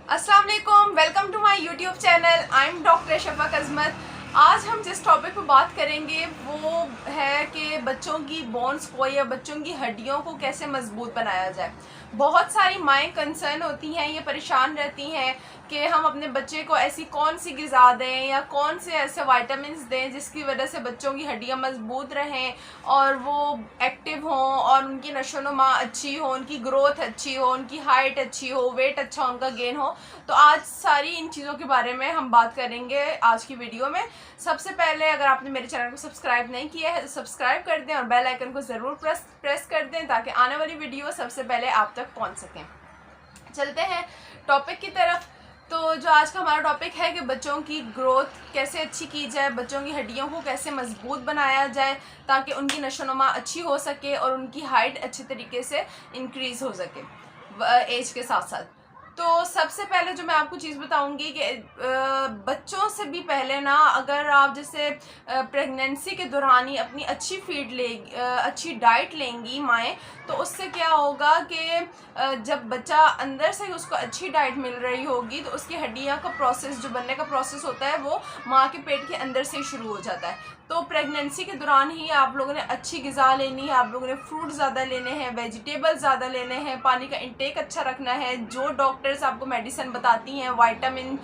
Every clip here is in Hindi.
अस्सलाम वालेकुम, welcome to my YouTube channel. I am doctor Shafaq Azmat. आज हम जिस टॉपिक पर बात करेंगे वो है कि बच्चों की बोन्स को या बच्चों की हड्डियों को कैसे मजबूत बनाया जाए। बहुत सारी माएँ कंसर्न होती हैं, ये परेशान रहती हैं कि हम अपने बच्चे को ऐसी कौन सी ग़िज़ा दें या कौन से ऐसे विटामिन्स दें जिसकी वजह से बच्चों की हड्डियाँ मजबूत रहें और वो एक्टिव हों और उनकी नशोनुमा अच्छी हो, उनकी ग्रोथ अच्छी हो, उनकी हाइट अच्छी हो, वेट अच्छा उनका गेन हो। तो आज सारी इन चीज़ों के बारे में हम बात करेंगे आज की वीडियो में। सबसे पहले अगर आपने मेरे चैनल को सब्सक्राइब नहीं किया है तो सब्सक्राइब कर दें और बेल आइकन को ज़रूर प्रेस कर दें ताकि आने वाली वीडियो सबसे पहले आप तक पहुंच सकें। चलते हैं टॉपिक की तरफ। तो जो आज का हमारा टॉपिक है कि बच्चों की ग्रोथ कैसे अच्छी की जाए, बच्चों की हड्डियों को कैसे मजबूत बनाया जाए ताकि उनकी नशोनुमा अच्छी हो सके और उनकी हाइट अच्छे तरीके से इंक्रीज़ हो सके एज के साथ साथ। तो सबसे पहले जो मैं आपको चीज़ बताऊंगी कि बच्चों से भी पहले ना, अगर आप जैसे प्रेगनेंसी के दौरान ही अपनी अच्छी अच्छी डाइट लेंगी माएँ, तो उससे क्या होगा कि जब बच्चा अंदर से उसको अच्छी डाइट मिल रही होगी तो उसकी हड्डियाँ का प्रोसेस, जो बनने का प्रोसेस होता है, वो माँ के पेट के अंदर से ही शुरू हो जाता है। तो प्रेगनेंसी के दौरान ही आप लोगों ने अच्छी ग़िज़ा लेनी है, आप लोगों ने फ्रूट ज़्यादा लेने हैं, वेजिटेबल ज़्यादा लेने हैं, पानी का इंटेक अच्छा रखना है। जो डॉक्टर्स आपको मेडिसिन बताती हैं विटामिन,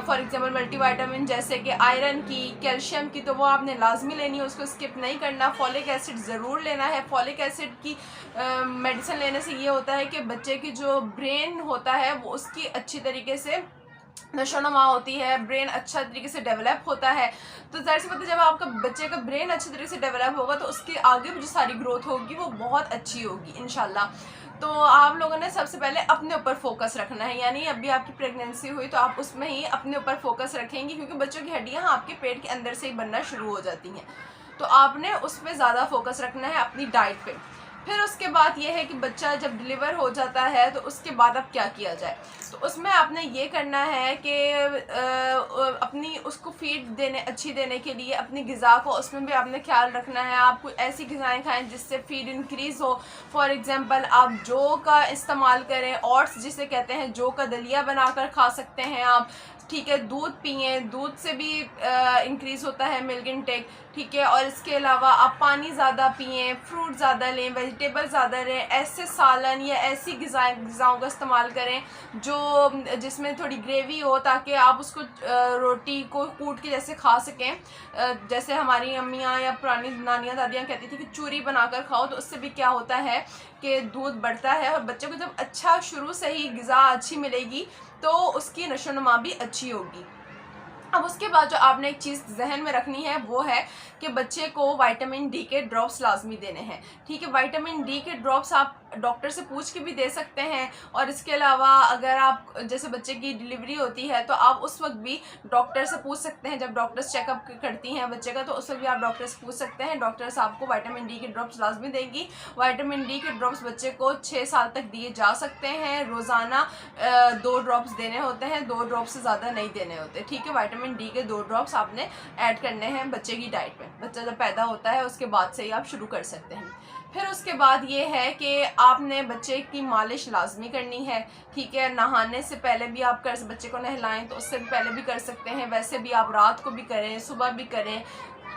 फॉर एग्जांपल मल्टीविटामिन जैसे कि आयरन की, कैल्शियम की, तो वो आपने लाजमी लेनी है, उसको स्किप नहीं करना। फॉलिक एसिड ज़रूर लेना है। फॉलिक एसिड की मेडिसिन लेने से ये होता है कि बच्चे की जो ब्रेन होता है वो उसकी अच्छी तरीके से नशोनुमा होती है, ब्रेन अच्छा तरीके से डेवलप होता है। तो ज़ाहिर सी बात है, जब आपका बच्चे का ब्रेन अच्छे तरीके से डेवलप होगा तो उसके आगे भी जो सारी ग्रोथ होगी वो बहुत अच्छी होगी इंशाल्लाह। तो आप लोगों ने सबसे पहले अपने ऊपर फोकस रखना है, यानी अभी आपकी प्रेगनेंसी हुई तो आप उसमें ही अपने ऊपर फोकस रखेंगी क्योंकि बच्चों की हड्डियाँ आपके पेट के अंदर से ही बनना शुरू हो जाती हैं। तो आपने उस पर ज़्यादा फोकस रखना है, अपनी डाइट पे। फिर उसके बाद ये है कि बच्चा जब डिलीवर हो जाता है तो उसके बाद अब क्या किया जाए। तो उसमें आपने ये करना है कि अपनी उसको फीड अच्छी देने के लिए अपनी ग़िज़ा को उसमें भी आपने ख्याल रखना है। आप कोई ऐसी ग़िज़ाएँ खाएँ जिससे फीड इंक्रीज़ हो। फॉर एग्ज़ाम्पल आप जौ का इस्तेमाल करें, ओट्स जिसे कहते हैं, जौ का दलिया बनाकर खा सकते हैं आप, ठीक है। दूध पिएँ, दूध से भी इंक्रीज़ होता है मिल्क इनटेक, ठीक है। और इसके अलावा आप पानी ज़्यादा पिएँ, फ्रूट ज़्यादा लें, वेजिटेबल ज़्यादा लें, ऐसे सालन या ऐसी ग़िज़ाओं का इस्तेमाल करें जो जिसमें थोड़ी ग्रेवी हो ताकि आप उसको रोटी को कूट के जैसे खा सकें। जैसे हमारी अम्मियाँ या पुरानी नानियाँ दादियाँ कहती थी कि चूरी बनाकर खाओ, तो उससे भी क्या होता है कि दूध बढ़ता है और बच्चे को जब अच्छा शुरू से ही ग़िज़ा अच्छी मिलेगी तो उसकी नशोनुमा भी अच्छी होगी। अब उसके बाद जो आपने एक चीज़ जहन में रखनी है वो है कि बच्चे को विटामिन डी के ड्रॉप्स लाजमी देने हैं, ठीक है। विटामिन डी के ड्रॉप्स आप डॉक्टर से पूछ के भी दे सकते हैं। और इसके अलावा अगर आप जैसे बच्चे की डिलीवरी होती है तो आप उस वक्त भी डॉक्टर से पूछ सकते हैं, जब डॉक्टर्स चेकअप करती हैं बच्चे का तो उस वक्त भी आप डॉक्टर से पूछ सकते हैं। डॉक्टर्स आपको विटामिन डी के ड्रॉप्स लाजमी देंगी। विटामिन डी के ड्रॉप्स बच्चे को 6 साल तक दिए जा सकते हैं। रोज़ाना 2 ड्रॉप्स देने होते हैं, 2 ड्रॉप्स से ज़्यादा नहीं देने होते, ठीक है। विटामिन डी के 2 ड्रॉप्स आपने ऐड करने हैं बच्चे की डाइट में। बच्चा जब पैदा होता है उसके बाद से ही आप शुरू कर सकते हैं। फिर उसके बाद ये है कि आपने बच्चे की मालिश लाजमी करनी है, ठीक है। नहाने से पहले भी आप बच्चे को नहलाएं तो उससे भी पहले भी कर सकते हैं, वैसे भी आप रात को भी करें, सुबह भी करें,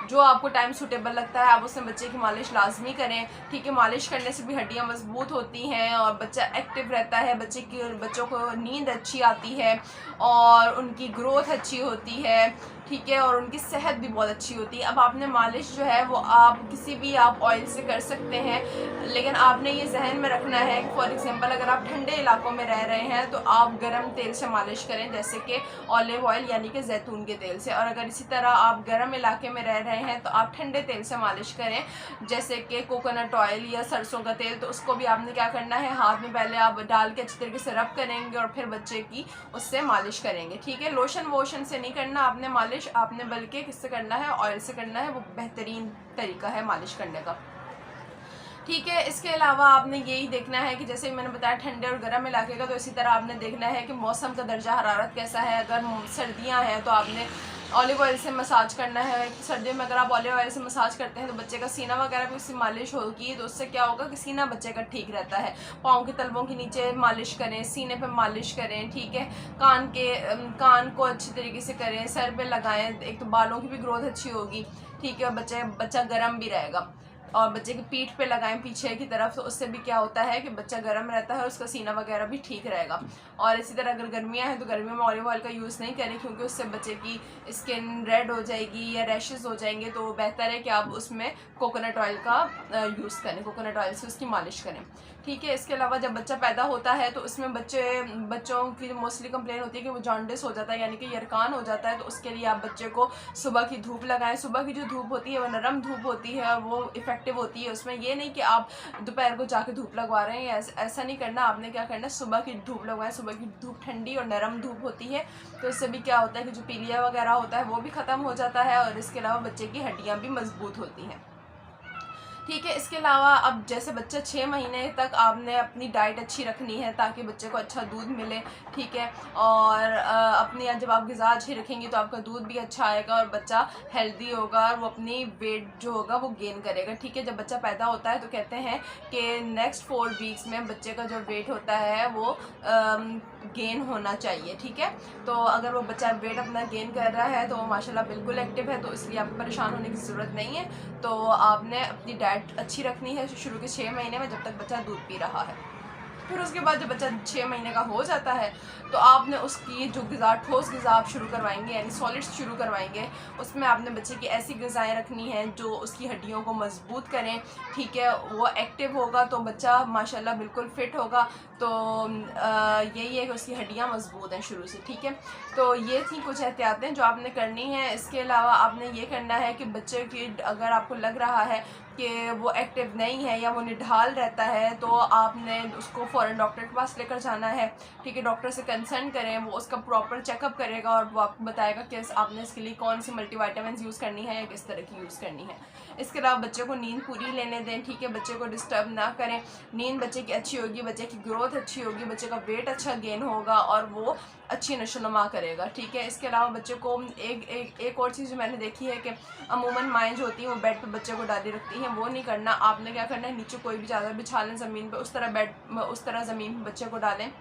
जो आपको टाइम सूटेबल लगता है आप उसमें बच्चे की मालिश लाजमी करें, ठीक है। मालिश करने से भी हड्डियां मजबूत होती हैं और बच्चा एक्टिव रहता है, बच्चों को नींद अच्छी आती है और उनकी ग्रोथ अच्छी होती है, ठीक है। और उनकी सेहत भी बहुत अच्छी होती है। अब आपने मालिश जो है वो आप किसी भी आप ऑयल से कर सकते हैं, लेकिन आपने ये जहन में रखना है कि फॉर एग्जांपल अगर आप ठंडे इलाकों में रह रहे हैं तो आप गर्म तेल से मालिश करें, जैसे कि ऑलिव ऑयल यानी कि जैतून के तेल से। और अगर इसी तरह आप गर्म इलाके में रह रहे हैं तो आप ठंडे तेल से मालिश करें, जैसे कि कोकोनट ऑयल या सरसों का तेल। तो उसको भी आपने क्या करना है, हाथ में पहले आप डाल के अच्छी तरीके से रब करेंगे और फिर बच्चे की उससे मालिश करेंगे, ठीक है। लोशन वोशन से नहीं करना आपने मालिश, आपने बल्कि किससे करना है, ऑयल से करना है। वो बेहतरीन तरीका है मालिश करने का, ठीक है। इसके अलावा आपने यही देखना है कि जैसे मैंने बताया ठंडे और गर्म इलाके का, तो इसी तरह आपने देखना है कि मौसम का दर्जा हरारत कैसा है। अगर सर्दियां हैं तो आपने ऑलिव ऑयल से मसाज करना है। सर्दियों में अगर आप ऑलिव ऑयल से मसाज करते हैं तो बच्चे का सीना वगैरह भी उससे मालिश होगी, तो उससे क्या होगा कि सीना बच्चे का ठीक रहता है। पाँव के तलवों के नीचे मालिश करें, सीने पे मालिश करें, ठीक है। कान को अच्छी तरीके से करें, सर पे लगाएं, एक तो बालों की भी ग्रोथ अच्छी होगी, ठीक है। बच्चा गर्म भी रहेगा। और बच्चे की पीठ पे लगाएं पीछे की तरफ, तो उससे भी क्या होता है कि बच्चा गर्म रहता है और उसका सीना वगैरह भी ठीक रहेगा। और इसी तरह अगर गर्मियाँ हैं तो गर्मियों में ऑलिव ऑयल का यूज़ नहीं करें, क्योंकि उससे बच्चे की स्किन रेड हो जाएगी या रैशेज़ हो जाएंगे। तो बेहतर है कि आप उसमें कोकोनट ऑयल का यूज़ करें, कोकोनट ऑयल से उसकी मालिश करें, ठीक है। इसके अलावा जब बच्चा पैदा होता है तो उसमें बच्चों की मोस्टली कंप्लेन होती है कि वो जॉन्डिस हो जाता है, यानी कि यरकान हो जाता है। तो उसके लिए आप बच्चे को सुबह की धूप लगाएं। सुबह की जो धूप होती है वो नरम धूप होती है और वो इफेक्टिव होती है। उसमें ये नहीं कि आप दोपहर को जाके धूप लगवा रहे हैं, ऐसा नहीं करना। आपने क्या करना है, सुबह की धूप लगवाएं। सुबह की धूप ठंडी और नरम धूप होती है, तो इससे भी क्या होता है कि जो पीलिया वगैरह होता है वो भी ख़त्म हो जाता है और इसके अलावा बच्चे की हड्डियाँ भी मजबूत होती हैं, ठीक है। इसके अलावा अब जैसे बच्चा 6 महीने तक आपने अपनी डाइट अच्छी रखनी है ताकि बच्चे को अच्छा दूध मिले, ठीक है। और अपनी जब आप ग़िज़ा अच्छी रखेंगी तो आपका दूध भी अच्छा आएगा और बच्चा हेल्दी होगा और वो अपनी वेट जो होगा वो गेन करेगा, ठीक है। जब बच्चा पैदा होता है तो कहते हैं कि नेक्स्ट 4 वीक्स में बच्चे का जो वेट होता है वो गेन होना चाहिए, ठीक है। तो अगर वो बच्चा वेट अपना गेन कर रहा है तो वो माशाल्लाह बिल्कुल एक्टिव है, तो इसलिए आपको परेशान होने की ज़रूरत नहीं है। तो आपने अपनी डाइट अच्छी रखनी है शुरू के 6 महीने में, जब तक बच्चा दूध पी रहा है। फिर उसके बाद जब बच्चा 6 महीने का हो जाता है तो आपने उसकी जो ग़िज़ा, ठोस ग़िज़ा आप शुरू करवाएंगे, यानी सॉलिड्स शुरू करवाएंगे। उसमें आपने बच्चे की ऐसी ग़िज़ाएँ रखनी हैं जो उसकी हड्डियों को मजबूत करें, ठीक है। वो एक्टिव होगा तो बच्चा माशाल्लाह बिल्कुल फ़िट होगा। तो यही है कि उसकी हड्डियाँ मजबूत हैं शुरू से, ठीक है। तो ये थी कुछ एहतियातें जो आपने करनी हैं। इसके अलावा आपने ये करना है कि बच्चे की अगर आपको लग रहा है कि वो एक्टिव नहीं है या वो निढाल रहता है तो आपने उसको फ़ौरन डॉक्टर के पास लेकर जाना है, ठीक है। डॉक्टर से कंसल्ट करें, वो उसका प्रॉपर चेकअप करेगा और वो आपको बताएगा कि आपने इसके लिए कौन सी मल्टीविटामिन्स यूज़ करनी है या किस तरह की यूज़ करनी है। इसके अलावा बच्चे को नींद पूरी लेने दें, ठीक है। बच्चे को डिस्टर्ब ना करें। नींद बच्चे की अच्छी होगी, बच्चे की ग्रोथ अच्छी होगी, बच्चे का वेट अच्छा गेन होगा और वो अच्छी नशोनुमा करेगा, ठीक है। इसके अलावा बच्चे को एक और चीज़ जो मैंने देखी है कि अमूमन माएँ जो होती हैं वो बेड पे बच्चे को डाली रखती हैं, वो नहीं करना। आपने क्या करना है, नीचे कोई भी चादर बिछा लें ज़मीन पे, उस तरह ज़मीन पे बच्चे को डालें,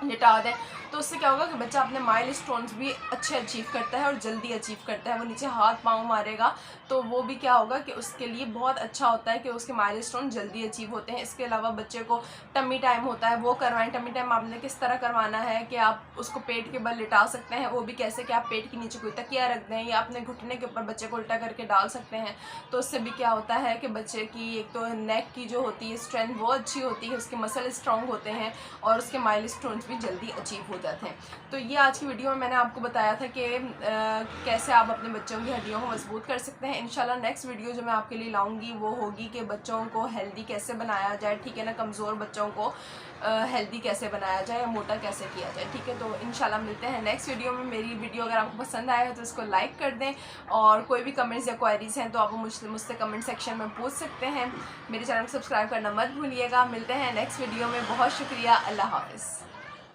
लिटा दें। तो उससे क्या होगा कि बच्चा अपने माइलस्टोन्स भी अच्छे अचीव करता है और जल्दी अचीव करता है। वो नीचे हाथ पाँव मारेगा तो वो भी क्या होगा कि उसके लिए बहुत अच्छा होता है कि उसके माइलस्टोन जल्दी अचीव होते हैं। इसके अलावा बच्चे को टमी टाइम होता है वो करवाएं। टमी टाइम आपने किस तरह करवाना है कि आप उसको पेट के बल लिटा सकते हैं, वो भी कैसे कि आप पेट के नीचे कोई तकिया रख दें या अपने घुटने के ऊपर बच्चे को उल्टा करके डाल सकते हैं। तो उससे भी क्या होता है कि बच्चे की एक तो नेक की जो होती है स्ट्रेंथ वो अच्छी होती है, उसके मसल स्ट्रॉन्ग होते हैं और उसके माइलस्टोन्स भी जल्दी अचीव हो जाते हैं। तो ये आज की वीडियो में मैंने आपको बताया था कि कैसे आप अपने बच्चों की हड्डियों को मजबूत कर सकते हैं। इंशाल्लाह नेक्स्ट वीडियो जो मैं आपके लिए लाऊंगी वो होगी कि बच्चों को हेल्दी कैसे बनाया जाए, ठीक है ना। कमज़ोर बच्चों को हेल्दी कैसे बनाया जाए, मोटा कैसे किया जाए, ठीक है। तो इंशाल्लाह मिलते हैं नेक्स्ट वीडियो में। मेरी वीडियो अगर आपको पसंद आए तो इसको लाइक कर दें और कोई भी कमेंट्स या क्वेरीज़ हैं तो आप मुझसे कमेंट सेक्शन में पूछ सकते हैं। मेरे चैनल को सब्सक्राइब करना मत भूलिएगा। मिलते हैं नेक्स्ट वीडियो में। बहुत शुक्रिया। अल्लाह हाफ़िज़।